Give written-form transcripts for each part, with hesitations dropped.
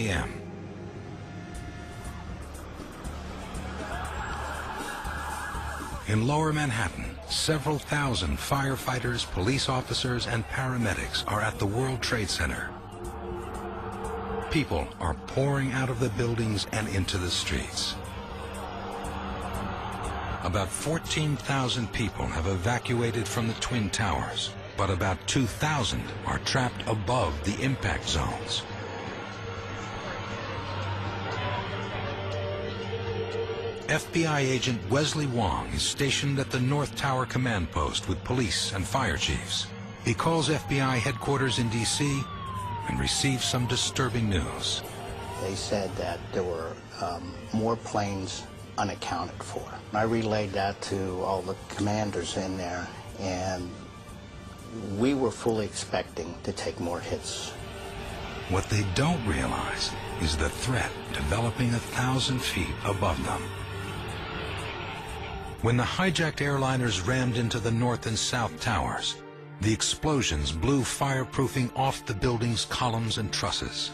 a.m. In lower Manhattan, several thousand firefighters, police officers, and paramedics are at the World Trade Center. People are pouring out of the buildings and into the streets. About 14,000 people have evacuated from the Twin Towers, but about 2,000 are trapped above the impact zones. FBI agent Wesley Wong is stationed at the North Tower command post with police and fire chiefs. He calls FBI headquarters in D.C. and receives some disturbing news. They said that there were more planes unaccounted for. I relayed that to all the commanders in there, and we were fully expecting to take more hits. What they don't realize is the threat developing 1,000 feet above them. When the hijacked airliners rammed into the North and South Towers, the explosions blew fireproofing off the building's columns and trusses.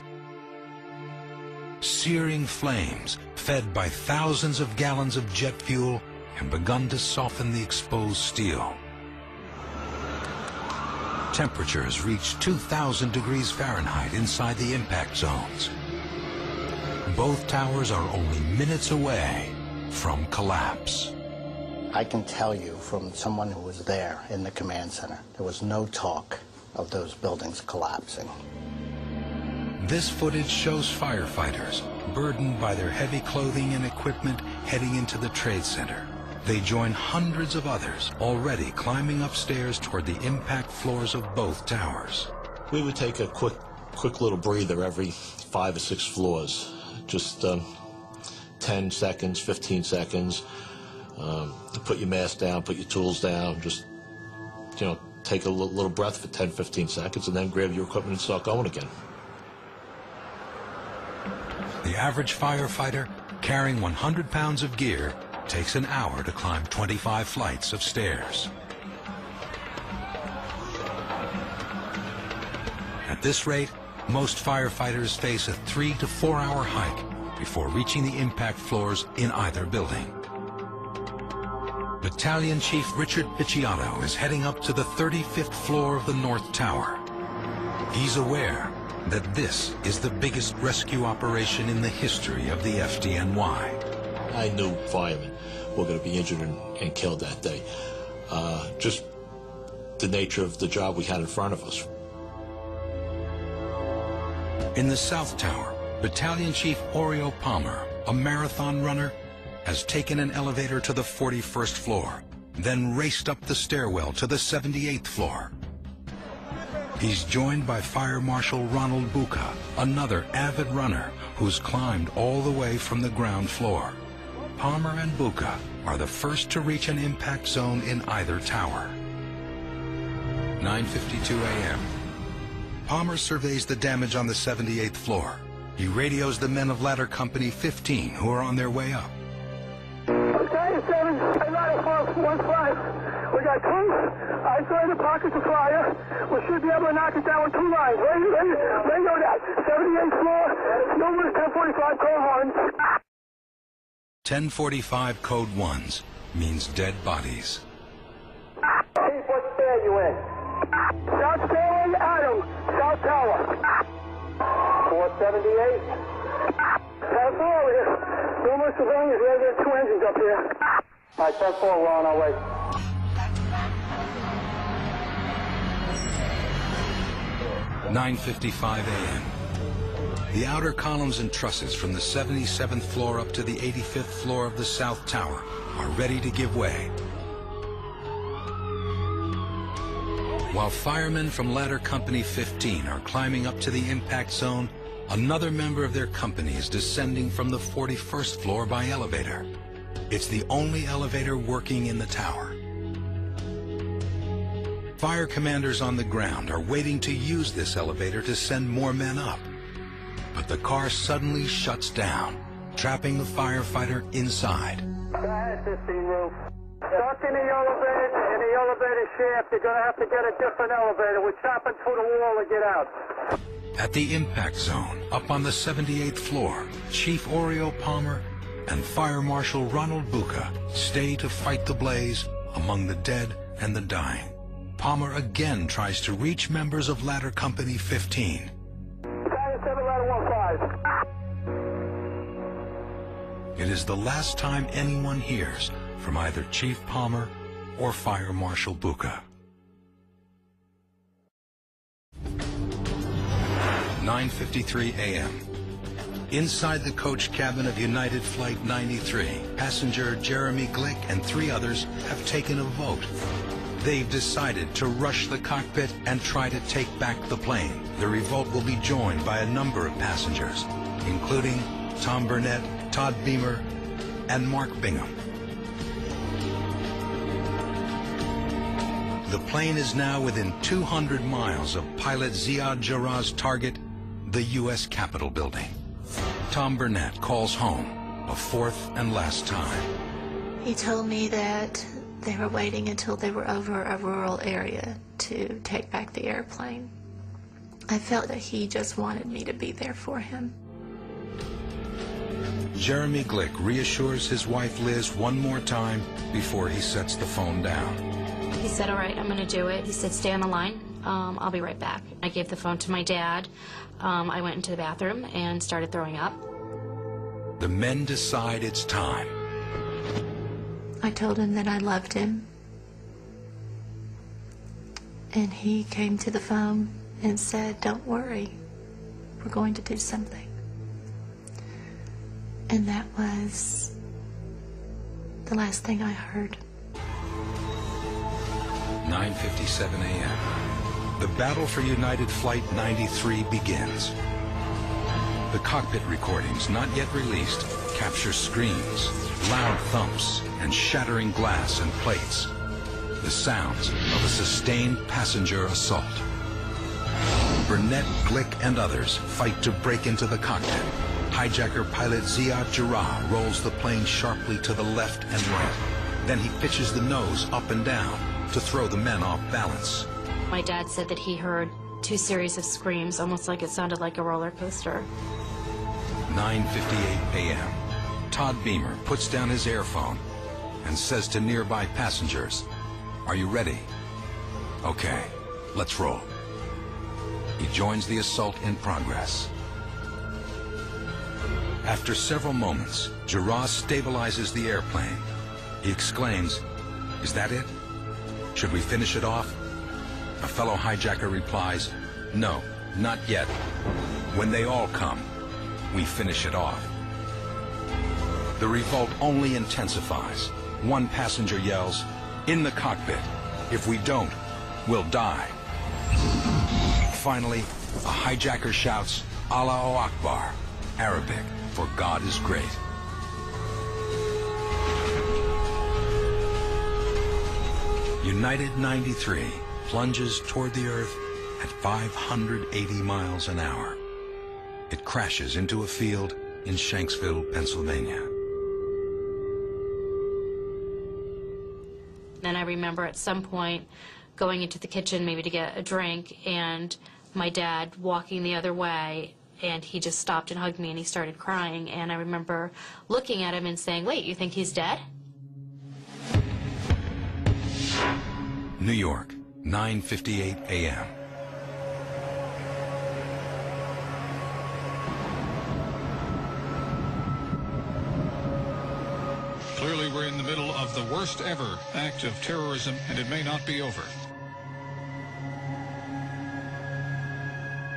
Searing flames, fed by thousands of gallons of jet fuel, have begun to soften the exposed steel. Temperatures reach 2,000 degrees Fahrenheit inside the impact zones. Both towers are only minutes away from collapse. I can tell you from someone who was there in the command center, there was no talk of those buildings collapsing. This footage shows firefighters, burdened by their heavy clothing and equipment, heading into the Trade Center. They join hundreds of others already climbing upstairs toward the impact floors of both towers. We would take a quick little breather every 5 or 6 floors. Just 10 seconds, 15 seconds. To put your mask down, put your tools down, just, take a little breath for 10, 15 seconds, and then grab your equipment and start going again. The average firefighter, carrying 100 pounds of gear, takes an hour to climb 25 flights of stairs. At this rate, most firefighters face a 3 to 4 hour hike before reaching the impact floors in either building. Battalion Chief Richard Picciotto is heading up to the 35th floor of the North Tower. He's aware that this is the biggest rescue operation in the history of the FDNY. I knew firemen were going to be injured and killed that day. Just the nature of the job we had in front of us. In the South Tower, Battalion Chief Oreo Palmer, a marathon runner, has taken an elevator to the 41st floor, then raced up the stairwell to the 78th floor. He's joined by Fire Marshal Ronald Buca, another avid runner who's climbed all the way from the ground floor. Palmer and Buca are the first to reach an impact zone in either tower. 9:52 a.m. Palmer surveys the damage on the 78th floor. He radios the men of Ladder Company 15 who are on their way up. 97, ladder 15. We got 2 isolated pockets of fire. We should be able to knock it down with 2 lines. Radio that. 78th floor, numerous 1045 code 1s. 1045 code 1s means dead bodies. Chief, what stand you in? South Stairway, Adam. South Tower. 478. 10-4 over here. Numerous civilians. We have 2 engines up here. All right, 10-4, we're on our way. (9:55 a.m.) The outer columns and trusses from the 77th floor up to the 85th floor of the South Tower are ready to give way. While firemen from Ladder Company 15 are climbing up to the impact zone, another member of their company is descending from the 41st floor by elevator. It's the only elevator working in the tower. Fire commanders on the ground are waiting to use this elevator to send more men up. But the car suddenly shuts down, trapping the firefighter inside. Go ahead, 15 room. Stuck in the elevator shaft. You're going to have to get a different elevator. We're chopping through the wall to get out. At the impact zone, up on the 78th floor, Chief Oreo Palmer and Fire Marshal Ronald Bucca stay to fight the blaze among the dead and the dying. Palmer again tries to reach members of Ladder Company 15. Battalion 7, Ladder 15. It is the last time anyone hears from either Chief Palmer or Fire Marshal Bucca. 9:53 a.m. Inside the coach cabin of United Flight 93, passenger Jeremy Glick and 3 others have taken a vote. They've decided to rush the cockpit and try to take back the plane. The revolt will be joined by a number of passengers, including Tom Burnett, Todd Beamer, and Mark Bingham. The plane is now within 200 miles of pilot Ziad Jarrah's target, the U.S. Capitol building. Tom Burnett calls home a 4th and last time. He told me that they were waiting until they were over a rural area to take back the airplane. I felt that he just wanted me to be there for him. Jeremy Glick reassures his wife Liz one more time before he sets the phone down. He said, all right, I'm going to do it. He said, stay on the line. I'll be right back. I gave the phone to my dad. I went into the bathroom and started throwing up. The men decide it's time. I told him that I loved him. And he came to the phone and said, don't worry, we're going to do something. And that was the last thing I heard. 9:57 a.m. The battle for United Flight 93 begins. The cockpit recordings, not yet released, capture screams, loud thumps, and shattering glass and plates. The sounds of a sustained passenger assault. Burnett, Glick, and others fight to break into the cockpit. Hijacker pilot Ziad Jarrah rolls the plane sharply to the left and right. Then he pitches the nose up and down to throw the men off balance. My dad said that he heard 2 series of screams, almost like it sounded like a roller coaster. 9:58 a.m. Todd Beamer puts down his airphone and says to nearby passengers, "Are you ready? Okay, let's roll." He joins the assault in progress. After several moments, Jarrah stabilizes the airplane. He exclaims, "Is that it? Should we finish it off?" A fellow hijacker replies, "No, not yet. When they all come, we finish it off." The revolt only intensifies. One passenger yells, "In the cockpit. If we don't, we'll die." Finally, a hijacker shouts, "Allahu Akbar," Arabic for God is great. United 93 plunges toward the Earth at 580 miles an hour. It crashes into a field in Shanksville, Pennsylvania. Then I remember at some point going into the kitchen maybe to get a drink, and my dad walking the other way, and he just stopped and hugged me and he started crying. And I remember looking at him and saying, "Wait, you think he's dead?" New York, 9:58 a.m. Clearly, we're in the middle of the worst ever act of terrorism, and it may not be over.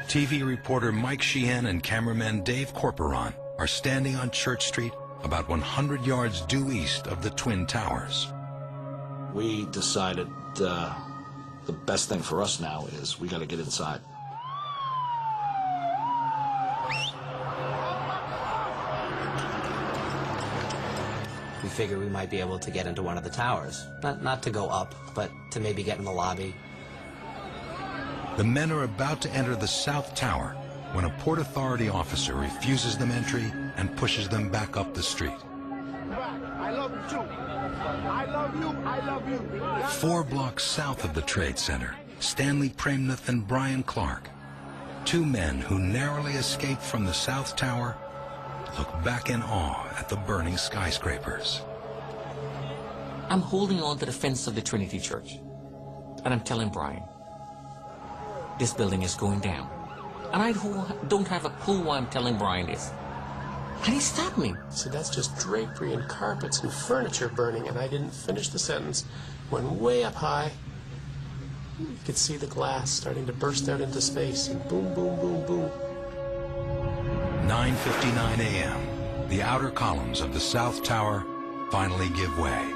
TV reporter Mike Sheehan and cameraman Dave Corporon are standing on Church Street about 100 yards due east of the Twin Towers. We decided the best thing for us now is we got to get inside. We figured we might be able to get into one of the towers. Not to go up, but to maybe get in the lobby. The men are about to enter the South Tower when a Port Authority officer refuses them entry and pushes them back up the street. I love you too. I love you. I love you. 4 blocks south of the Trade Center, Stanley Premnath and Brian Clark Two men who narrowly escaped from the South Tower look back in awe at the burning skyscrapers. I'm holding on to the fence of the Trinity Church, and I'm telling Brian, this building is going down. And I don't have a clue why I'm telling Brian this. And he stopped me. So that's just drapery and carpets and furniture burning, and I didn't finish the sentence. Went way up high. You could see the glass starting to burst out into space, and boom, boom, boom, boom. 9:59 a.m. The outer columns of the South Tower finally give way.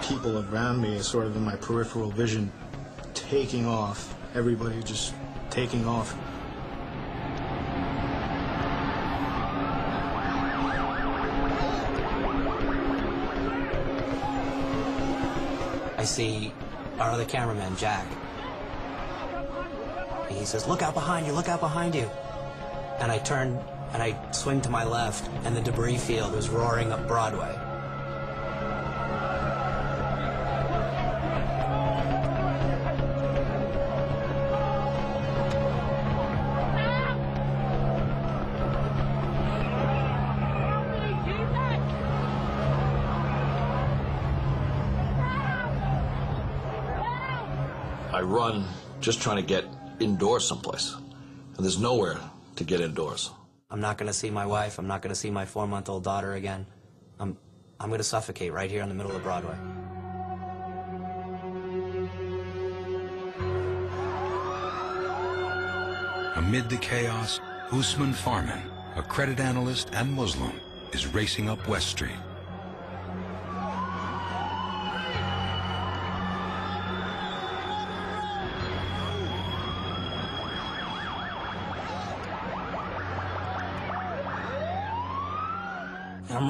People around me is sort of in my peripheral vision taking off. Everybody just taking off. I see our other cameraman, Jack. And he says, "Look out behind you, look out behind you." And I turn and I swing to my left, and the debris field was roaring up Broadway. I run just trying to get indoors someplace, and there's nowhere to get indoors. I'm not going to see my wife. I'm not going to see my 4-month-old daughter again. I'm going to suffocate right here in the middle of Broadway. Amid the chaos, Usman Farman, a credit analyst and Muslim, is racing up West Street. And I'm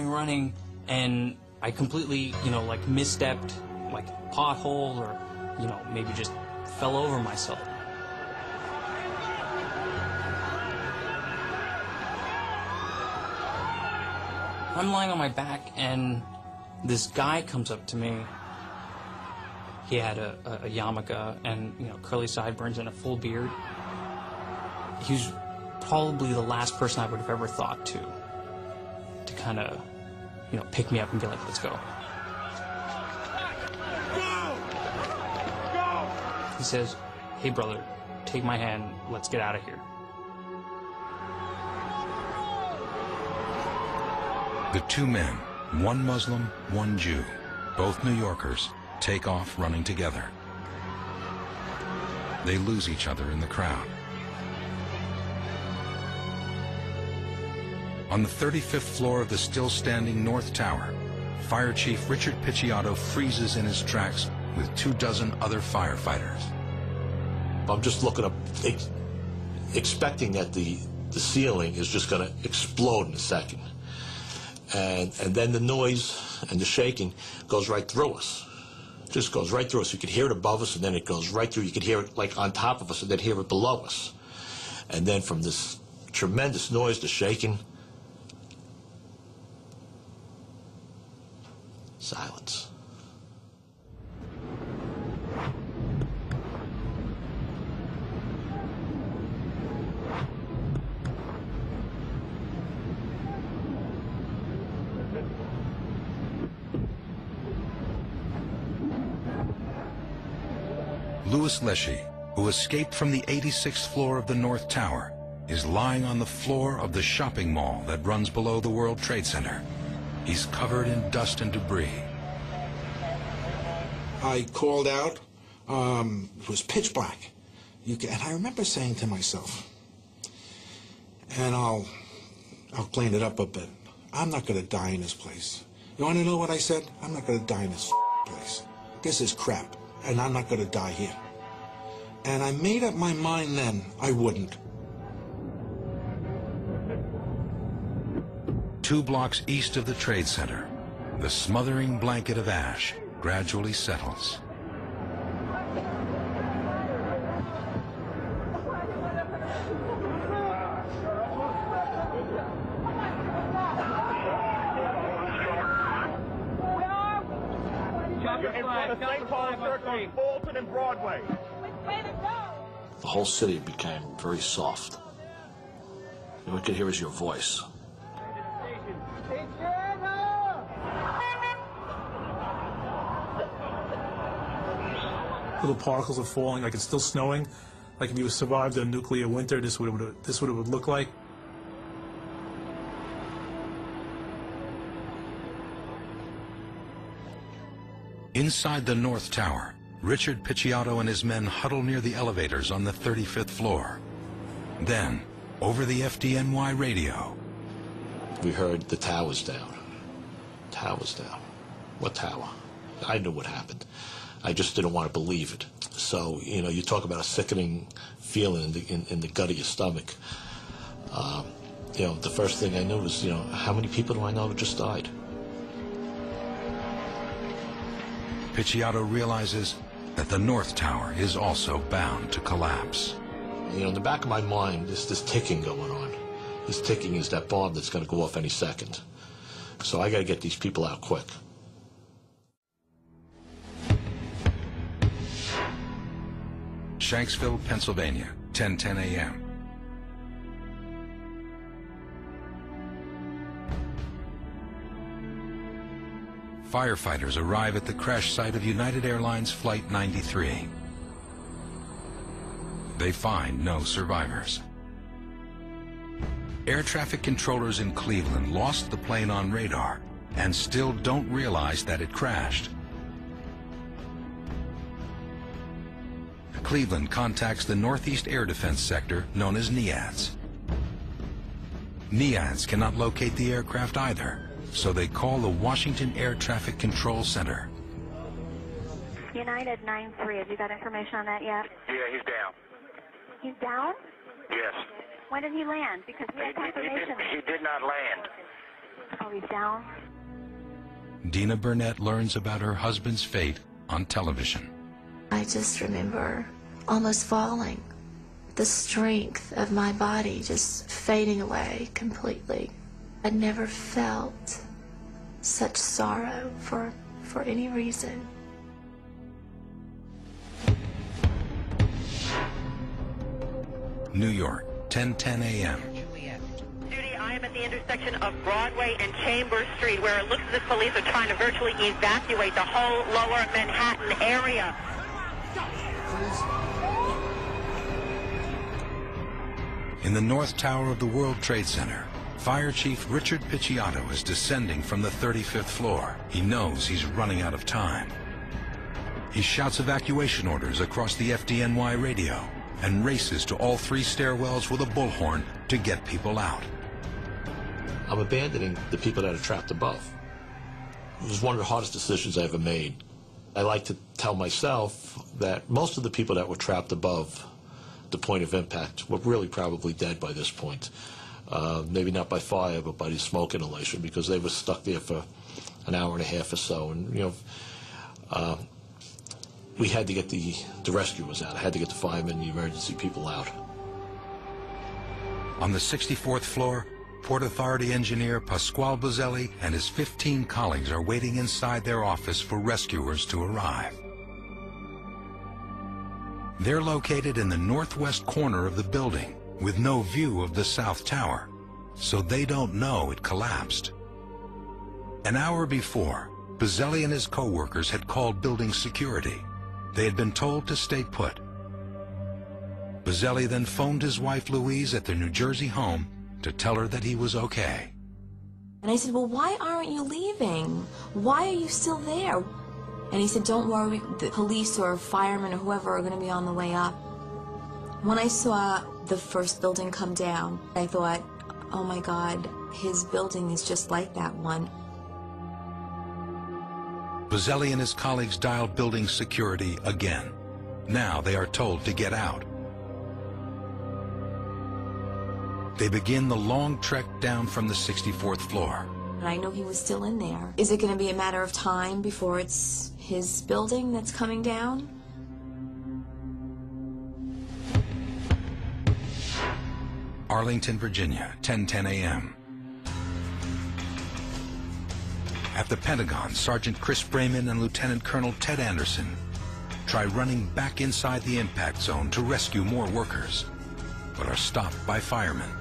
running, and I completely, like misstepped, like pothole, or, maybe just fell over myself. I'm lying on my back, and this guy comes up to me. He had a yarmulke and, curly sideburns and a full beard. He was probably the last person I would have ever thought to kind of, pick me up and be like, "Let's go." He says, "Hey, brother, take my hand. Let's get out of here." The two men, one Muslim, one Jew, both New Yorkers, take off running together. They lose each other in the crowd. On the 35th floor of the still-standing North Tower, Fire Chief Richard Picciotto freezes in his tracks with 24 other firefighters. I'm just looking up, expecting that the ceiling is just going to explode in a second. And then the noise and the shaking goes right through us. Just goes right through us. You could hear it above us, and then it goes right through. You could hear it like on top of us, and then hear it below us. And then from this tremendous noise, the shaking, silence. Louis Leshy, who escaped from the 86th floor of the North Tower, is lying on the floor of the shopping mall that runs below the World Trade Center. He's covered in dust and debris. I called out. It was pitch black. And I remember saying to myself, and I'll clean it up a bit, I'm not going to die in this place. You want to know what I said? I'm not going to die in this place. This is crap, and I'm not going to die here. And I made up my mind then I wouldn't. 2 blocks east of the Trade Center, the smothering blanket of ash gradually settles. The whole city became very soft. And we could hear is your voice. Little particles are falling, like it's still snowing. Like if you survived a nuclear winter, this would have looked like. Inside the North Tower, Richard Picciotto and his men huddle near the elevators on the 35th floor. Then, over the FDNY radio, we heard the tower's down. Tower's down. What tower? I knew what happened. I just didn't want to believe it. So, you know, you talk about a sickening feeling in the gut of your stomach. You know, the first thing I knew was, you know, how many people do I know who just died? Picciotto realizes that the North Tower is also bound to collapse. You know, in the back of my mind, there's this ticking going on. This ticking is that bomb that's going to go off any second. So I got to get these people out quick. Shanksville, Pennsylvania, 10:10 a.m. Firefighters arrive at the crash site of United Airlines Flight 93. They find no survivors. Air traffic controllers in Cleveland lost the plane on radar and still don't realize that it crashed. Cleveland contacts the Northeast Air Defense Sector, known as NEADS. NEADS cannot locate the aircraft either, so they call the Washington Air Traffic Control Center. United 93, have you got information on that yet? Yeah, he's down. He's down? Yes. When did he land? Because we have confirmation. He did not land. Oh, he's down? Dina Burnett learns about her husband's fate on television. I just remember almost falling, the strength of my body just fading away completely. I never felt such sorrow for any reason. New York, 10:10 a.m. Judy, I am at the intersection of Broadway and Chambers Street, where it looks as if police are trying to virtually evacuate the whole lower Manhattan area. In the North Tower of the World Trade Center, Fire Chief Richard Picciotto is descending from the 35th floor. He knows he's running out of time. He shouts evacuation orders across the FDNY radio and races to all 3 stairwells with a bullhorn to get people out. I'm abandoning the people that are trapped above. It was one of the hardest decisions I ever made. I like to tell myself that most of the people that were trapped above the point of impact were really probably dead by this point. Maybe not by fire, but by the smoke inhalation, because they were stuck there for an hour and a half or so. And, you know, we had to get the rescuers out. I had to get the firemen and the emergency people out. On the 64th floor, Port Authority engineer Pasquale Buzzelli and his 15 colleagues are waiting inside their office for rescuers to arrive. They're located in the northwest corner of the building with no view of the South Tower, so they don't know it collapsed. An hour before, Buzzelli and his co-workers had called building security. They had been told to stay put. Buzzelli then phoned his wife Louise at their New Jersey home to tell her that he was okay. And I said, well, why aren't you leaving? Why are you still there? And he said, don't worry, the police or firemen or whoever are going to be on the way up. When I saw the first building come down, I thought, oh my God, his building is just like that one. Buzzelli and his colleagues dialed building security again. Now they are told to get out. They begin the long trek down from the 64th floor. And I know he was still in there. Is it going to be a matter of time before it's his building that's coming down? Arlington, Virginia, 10:10 a.m. At the Pentagon, Sergeant Chris Brayman and Lieutenant Colonel Ted Anderson try running back inside the impact zone to rescue more workers, but are stopped by firemen.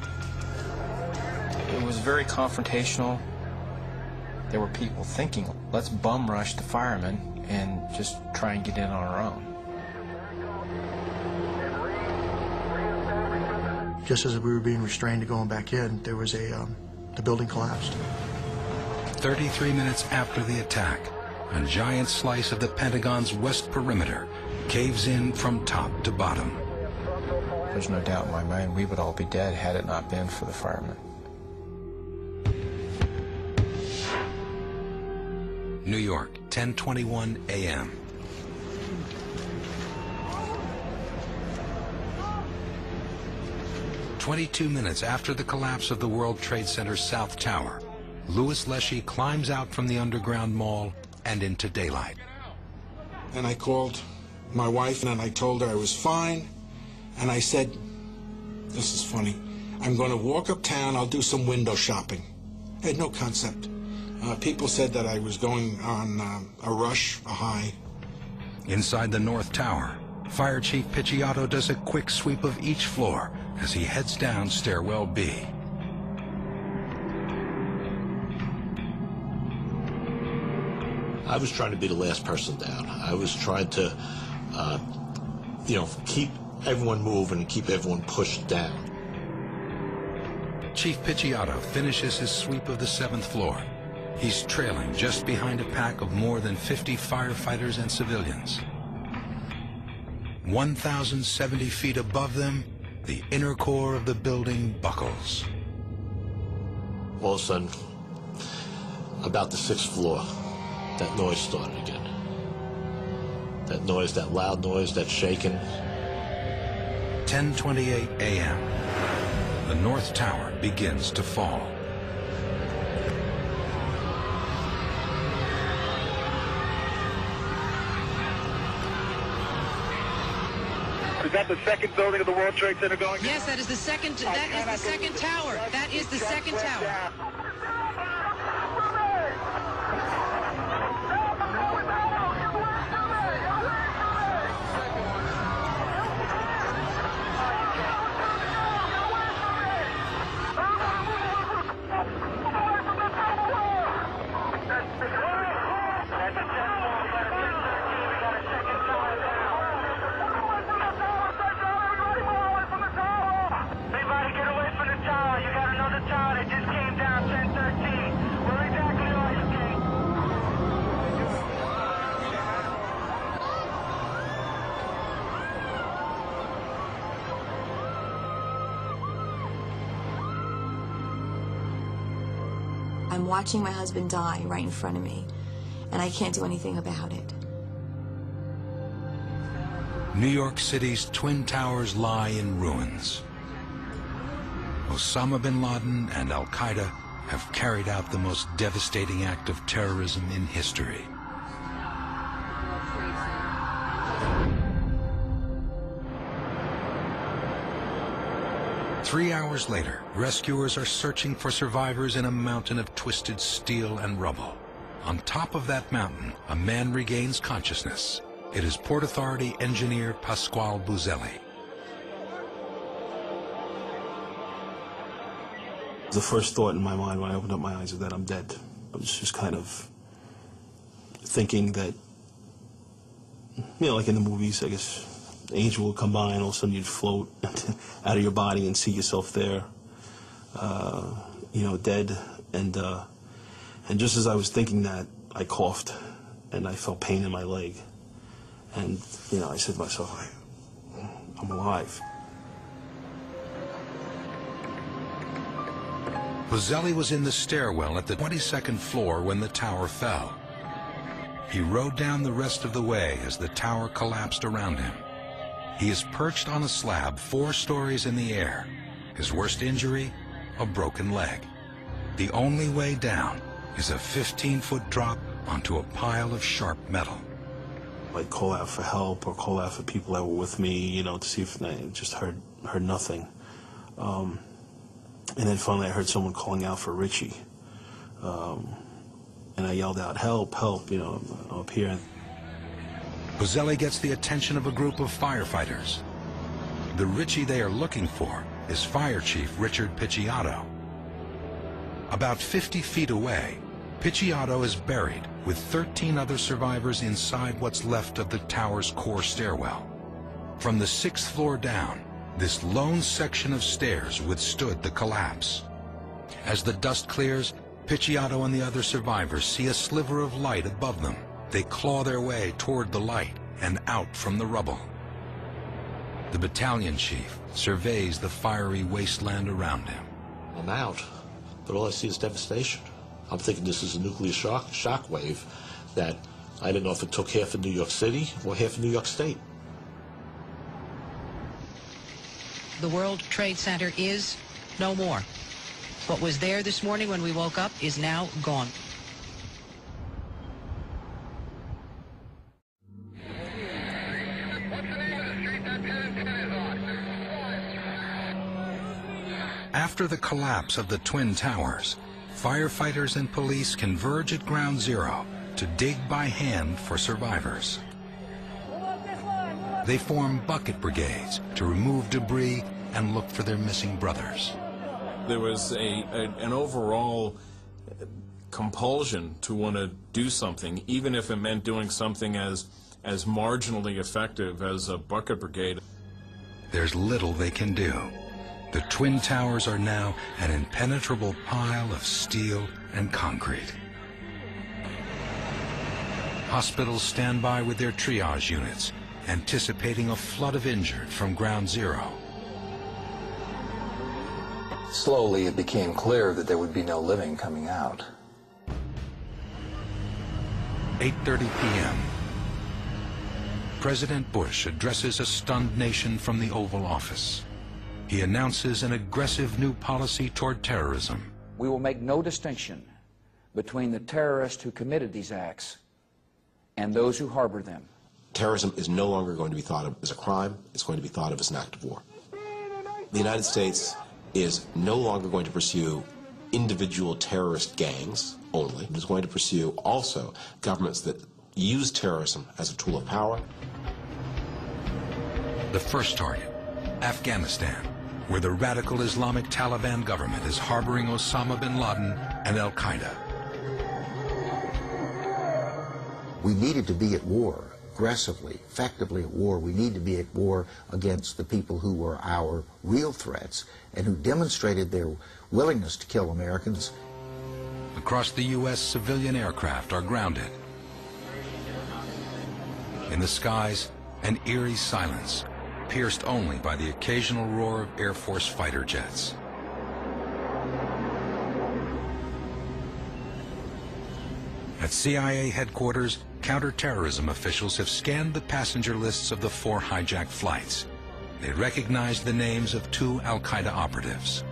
It was very confrontational. There were people thinking, let's bum rush the firemen and just try and get in on our own. Just as we were being restrained to going back in, there was the building collapsed. 33 minutes after the attack, a giant slice of the Pentagon's west perimeter caves in from top to bottom. There's no doubt in my mind we would all be dead had it not been for the firemen. New York, 10:21 a.m. "22 minutes after the collapse of the World Trade Center's South Tower, Louis Leshy climbs out from the underground mall and into daylight." And I called my wife and I told her I was fine. And I said, this is funny, I'm going to walk uptown, I'll do some window shopping. I had no concept. People said that I was going on a rush, a high. Inside the North Tower, Fire Chief Picciotto does a quick sweep of each floor as he heads down stairwell B. I was trying to be the last person down. I was trying to, keep everyone moving and keep everyone pushed down. Chief Picciotto finishes his sweep of the 7th floor. He's trailing just behind a pack of more than 50 firefighters and civilians. 1,070 feet above them, the inner core of the building buckles. All of a sudden, about the 6th floor, that noise started again. That noise, that loud noise, that shaking. 10:28 a.m. The North Tower begins to fall. Is that the second building of the World Trade Center going? Yes, that is the second. That is the second tower. That is the second tower. I'm watching my husband die right in front of me, and I can't do anything about it. New York City's Twin Towers lie in ruins. Osama bin Laden and Al-Qaeda have carried out the most devastating act of terrorism in history. Three hours later, rescuers are searching for survivors in a mountain of twisted steel and rubble. On top of that mountain, a man regains consciousness. It is Port Authority engineer Pasquale Buzzelli. The first thought in my mind when I opened up my eyes is that I'm dead. I was just kind of thinking that, like in the movies, I guess, angel would come by and all of a sudden you'd float out of your body and see yourself there, you know, dead. And just as I was thinking that, I coughed and I felt pain in my leg. And, you know, I said to myself, I'm alive. Buzzelli was in the stairwell at the 22nd floor when the tower fell. He rode down the rest of the way as the tower collapsed around him. He is perched on a slab 4 stories in the air. His worst injury, a broken leg. The only way down is a 15-foot drop onto a pile of sharp metal. I'd call out for help or call out for people that were with me, you know, to see if I just heard nothing. And then finally I heard someone calling out for Richie. And I yelled out, help, help, you know, up here. Buzzelli gets the attention of a group of firefighters. The Richie they are looking for is Fire Chief Richard Picciotto. About 50 feet away, Picciotto is buried with 13 other survivors inside what's left of the tower's core stairwell. From the 6th floor down, this lone section of stairs withstood the collapse. As the dust clears, Picciotto and the other survivors see a sliver of light above them. They claw their way toward the light and out from the rubble. The battalion chief surveys the fiery wasteland around him. I'm out, but all I see is devastation. I'm thinking this is a nuclear shock wave that I didn't know if it took half of New York City or half of New York State. The World Trade Center is no more. What was there this morning when we woke up is now gone. After the collapse of the Twin Towers, firefighters and police converge at Ground Zero to dig by hand for survivors. They form bucket brigades to remove debris and look for their missing brothers. There was an overall compulsion to want to do something, even if it meant doing something as marginally effective as a bucket brigade. There's little they can do. The Twin Towers are now an impenetrable pile of steel and concrete. Hospitals stand by with their triage units, anticipating a flood of injured from Ground Zero. Slowly, it became clear that there would be no living coming out. 8:30 p.m. President Bush addresses a stunned nation from the Oval Office. He announces an aggressive new policy toward terrorism. We will make no distinction between the terrorists who committed these acts and those who harbor them. Terrorism is no longer going to be thought of as a crime. It's going to be thought of as an act of war. The United States is no longer going to pursue individual terrorist gangs only. It is going to pursue also governments that use terrorism as a tool of power. The first target, Afghanistan, where the radical Islamic Taliban government is harboring Osama bin Laden and Al-Qaeda. We needed to be at war, aggressively, effectively at war. We need to be at war against the people who were our real threats and who demonstrated their willingness to kill Americans. Across the U.S., civilian aircraft are grounded. In the skies, an eerie silence, pierced only by the occasional roar of Air Force fighter jets. At CIA headquarters, counterterrorism officials have scanned the passenger lists of the 4 hijacked flights. They recognized the names of 2 Al-Qaeda operatives.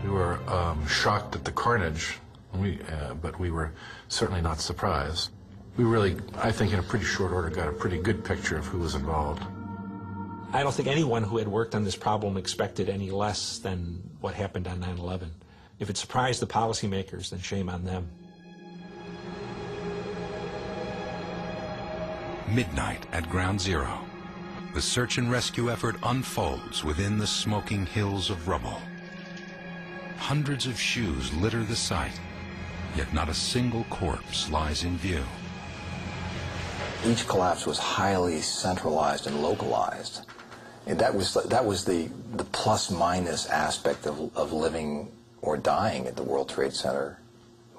We were shocked at the carnage, but we were certainly not surprised. We really, I think in a pretty short order, got a pretty good picture of who was involved. I don't think anyone who had worked on this problem expected any less than what happened on 9/11. If it surprised the policymakers, then shame on them. Midnight at Ground Zero. The search and rescue effort unfolds within the smoking hills of rubble. Hundreds of shoes litter the site, yet not a single corpse lies in view. Each collapse was highly centralized and localized. And that was the plus-minus aspect of living or dying at the World Trade Center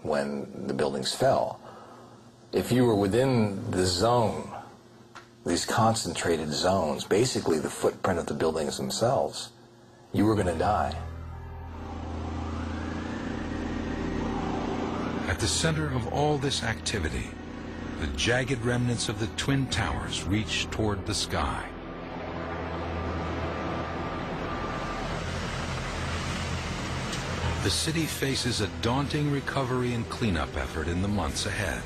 when the buildings fell. If you were within the zone, these concentrated zones, basically the footprint of the buildings themselves, you were going to die. At the center of all this activity, the jagged remnants of the Twin Towers reach toward the sky. The city faces a daunting recovery and cleanup effort in the months ahead.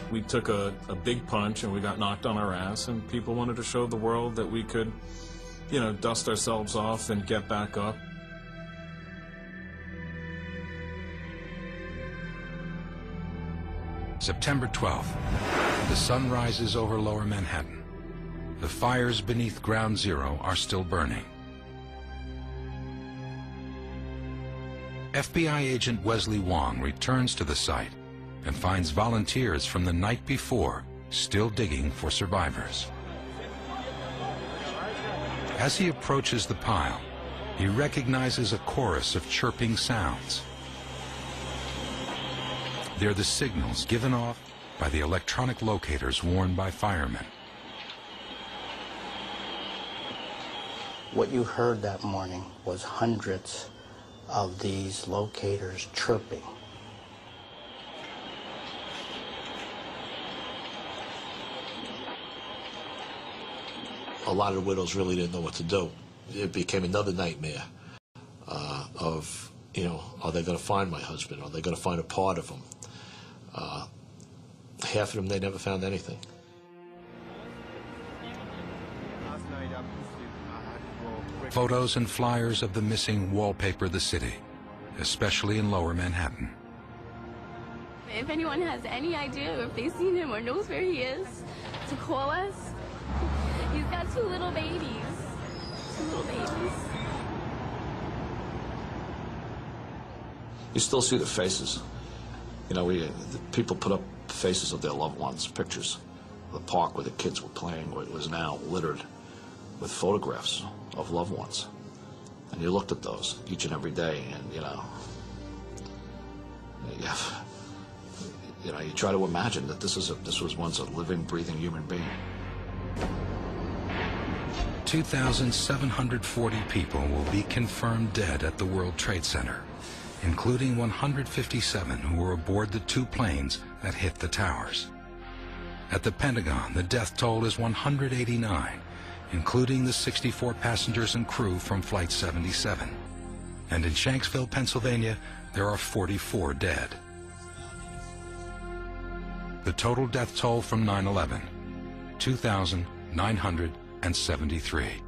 We took a big punch and we got knocked on our ass, and people wanted to show the world that we could, you know, dust ourselves off and get back up. September 12th, the sun rises over Lower Manhattan. The fires beneath Ground Zero are still burning. FBI agent Wesley Wong returns to the site and finds volunteers from the night before still digging for survivors. As he approaches the pile, he recognizes a chorus of chirping sounds. They're the signals given off by the electronic locators worn by firemen. What you heard that morning was hundreds of these locators chirping. A lot of widows really didn't know what to do. It became another nightmare of, you know, are they going to find my husband? Are they going to find a part of him? Half of them, they never found anything. Photos and flyers of the missing wallpaper the city, especially in Lower Manhattan. If anyone has any idea, if they've seen him or knows where he is, to call us. He's got two little babies. Two little babies. You still see the faces. You know, people put up faces of their loved ones, pictures. The park where the kids were playing, where it was now littered with photographs of loved ones. And you looked at those each and every day, and, you know, you try to imagine that this was once a living, breathing human being. 2,740 people will be confirmed dead at the World Trade Center, including 157 who were aboard the two planes that hit the towers. At the Pentagon, the death toll is 189, including the 64 passengers and crew from Flight 77. And in Shanksville, Pennsylvania, there are 44 dead. The total death toll from 9/11, 2,973.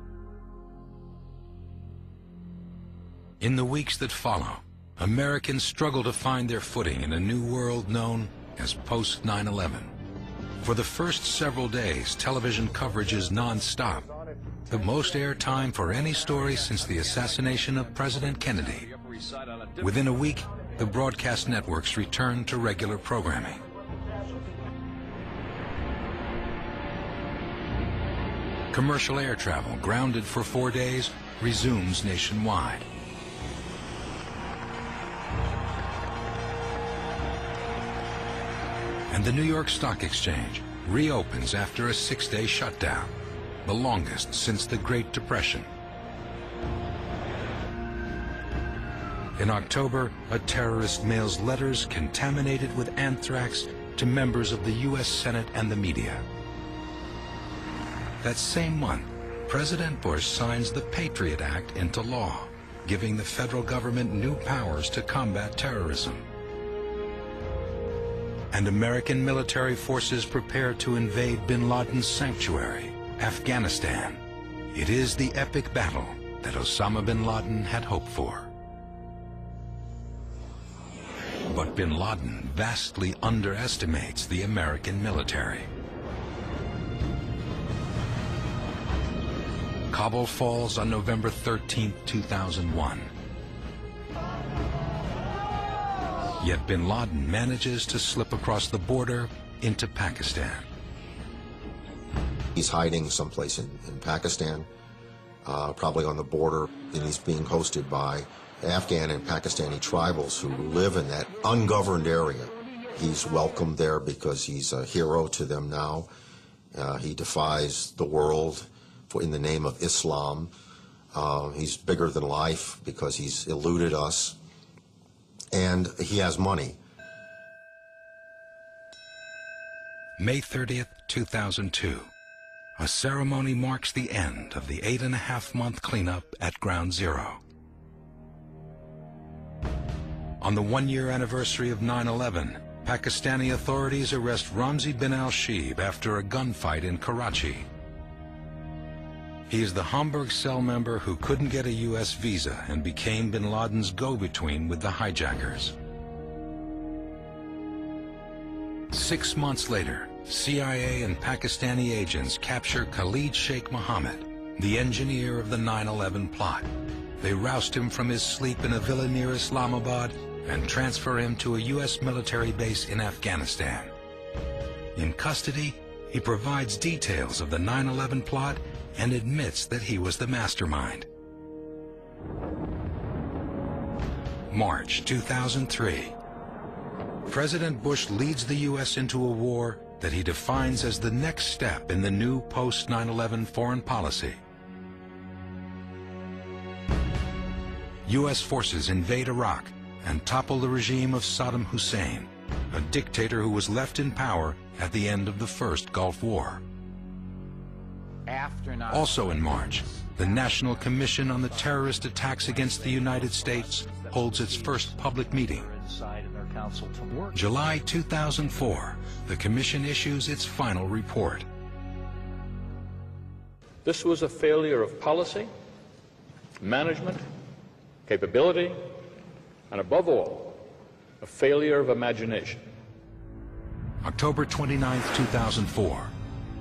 In the weeks that follow, Americans struggle to find their footing in a new world known as post-9/11. For the first several days, television coverage is non-stop, the most airtime for any story since the assassination of President Kennedy. Within a week, the broadcast networks return to regular programming. Commercial air travel, grounded for 4 days, resumes nationwide. And the New York Stock Exchange reopens after a 6-day shutdown, the longest since the Great Depression. In October, a terrorist mails letters contaminated with anthrax to members of the U.S. Senate and the media. That same month, President Bush signs the Patriot Act into law, giving the federal government new powers to combat terrorism. And American military forces prepare to invade bin Laden's sanctuary, Afghanistan. It is the epic battle that Osama bin Laden had hoped for. But bin Laden vastly underestimates the American military. Kabul falls on November 13, 2001. Yet bin Laden manages to slip across the border into Pakistan. He's hiding someplace in Pakistan, probably on the border, and he's being hosted by Afghan and Pakistani tribals who live in that ungoverned area. He's welcomed there because he's a hero to them now. He defies the world in the name of Islam. He's bigger than life because he's eluded us, and he has money. May 30th, 2002. A ceremony marks the end of the 8.5-month cleanup at Ground Zero. On the one-year anniversary of 9/11, Pakistani authorities arrest Ramzi bin al-Shibh after a gunfight in Karachi. He is the Hamburg cell member who couldn't get a U.S. visa and became bin Laden's go-between with the hijackers. 6 months later, CIA and Pakistani agents capture Khalid Sheikh Mohammed, the engineer of the 9/11 plot. They roust him from his sleep in a villa near Islamabad and transfer him to a U.S. military base in Afghanistan. In custody, he provides details of the 9/11 plot and admits that he was the mastermind. March 2003. President Bush leads the U.S. into a war that he defines as the next step in the new post-9/11 foreign policy. U.S. forces invade Iraq and topple the regime of Saddam Hussein, a dictator who was left in power at the end of the first Gulf War. Also in March, the National Commission on the Terrorist Attacks Against the United States holds its first public meeting. July 2004, the Commission issues its final report. This was a failure of policy, management, capability, and above all, a failure of imagination. October 29, 2004.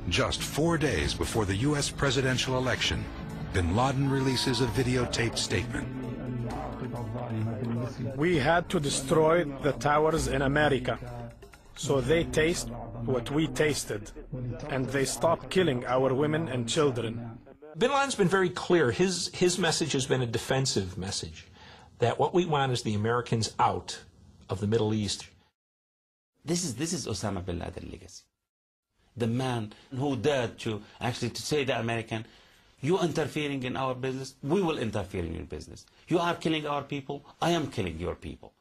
Just 4 days before the U.S. presidential election, bin Laden releases a videotaped statement. We had to destroy the towers in America, so they taste what we tasted, and they stop killing our women and children. Bin Laden's been very clear. His message has been a defensive message, that what we want is the Americans out of the Middle East. This is Osama bin Laden legacy. The man who dared to actually to say to the American, you interfering in our business, we will interfere in your business. You are killing our people, I am killing your people.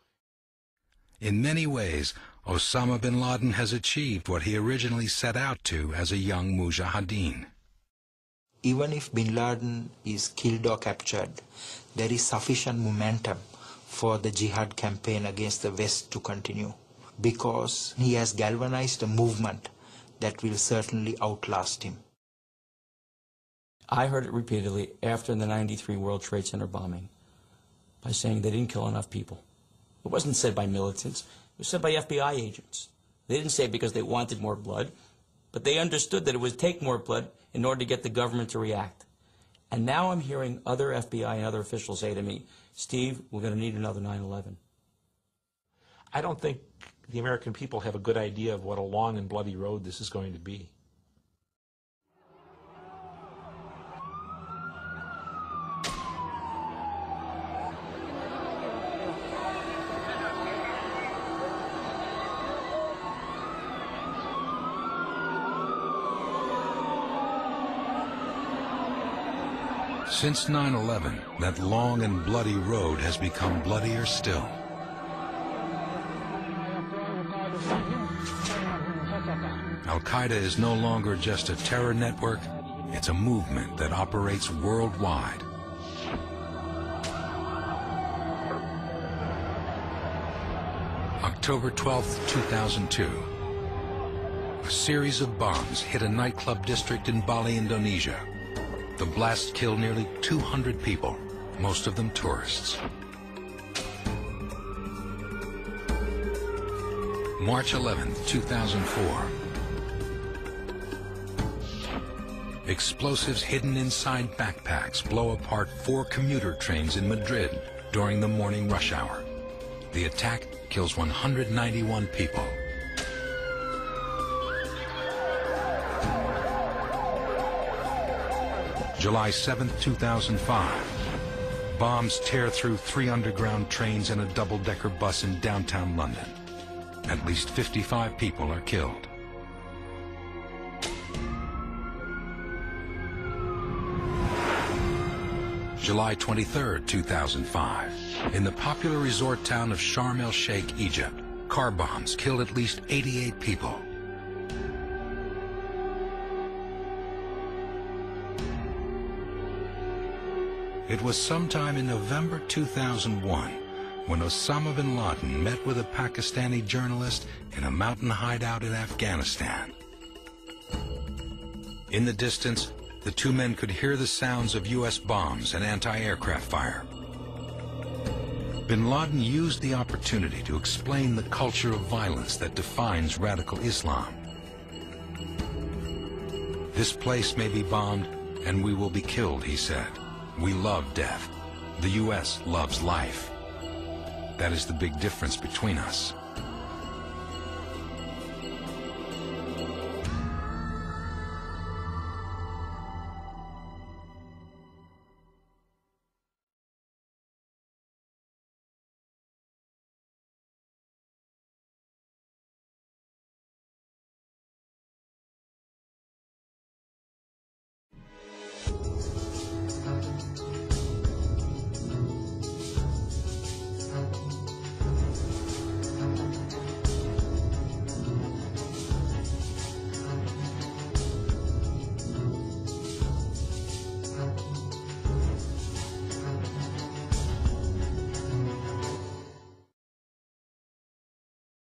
In many ways, Osama bin Laden has achieved what he originally set out to as a young mujahideen. Even if bin Laden is killed or captured, there is sufficient momentum for the jihad campaign against the West to continue, because he has galvanized a movement that will certainly outlast him. I heard it repeatedly after the '93 World Trade Center bombing by saying they didn't kill enough people. It wasn't said by militants, it was said by FBI agents. They didn't say it because they wanted more blood, but they understood that it would take more blood in order to get the government to react. And now I'm hearing other FBI and other officials say to me, Steve, we're going to need another 9/11. I don't think the American people have a good idea of what a long and bloody road this is going to be. Since 9/11, that long and bloody road has become bloodier still. Al-Qaeda is no longer just a terror network, it's a movement that operates worldwide. October 12, 2002. A series of bombs hit a nightclub district in Bali, Indonesia. The blast killed nearly 200 people, most of them tourists. March 11, 2004. Explosives hidden inside backpacks blow apart 4 commuter trains in Madrid during the morning rush hour. The attack kills 191 people. July 7, 2005. Bombs tear through 3 underground trains and a double-decker bus in downtown London. At least 55 people are killed. July 23, 2005. In the popular resort town of Sharm el-Sheikh, Egypt, car bombs killed at least 88 people. It was sometime in November 2001 when Osama bin Laden met with a Pakistani journalist in a mountain hideout in Afghanistan. In the distance, the two men could hear the sounds of U.S. bombs and anti-aircraft fire. Bin Laden used the opportunity to explain the culture of violence that defines radical Islam. This place may be bombed and we will be killed, he said. We love death. The U.S. loves life. That is the big difference between us.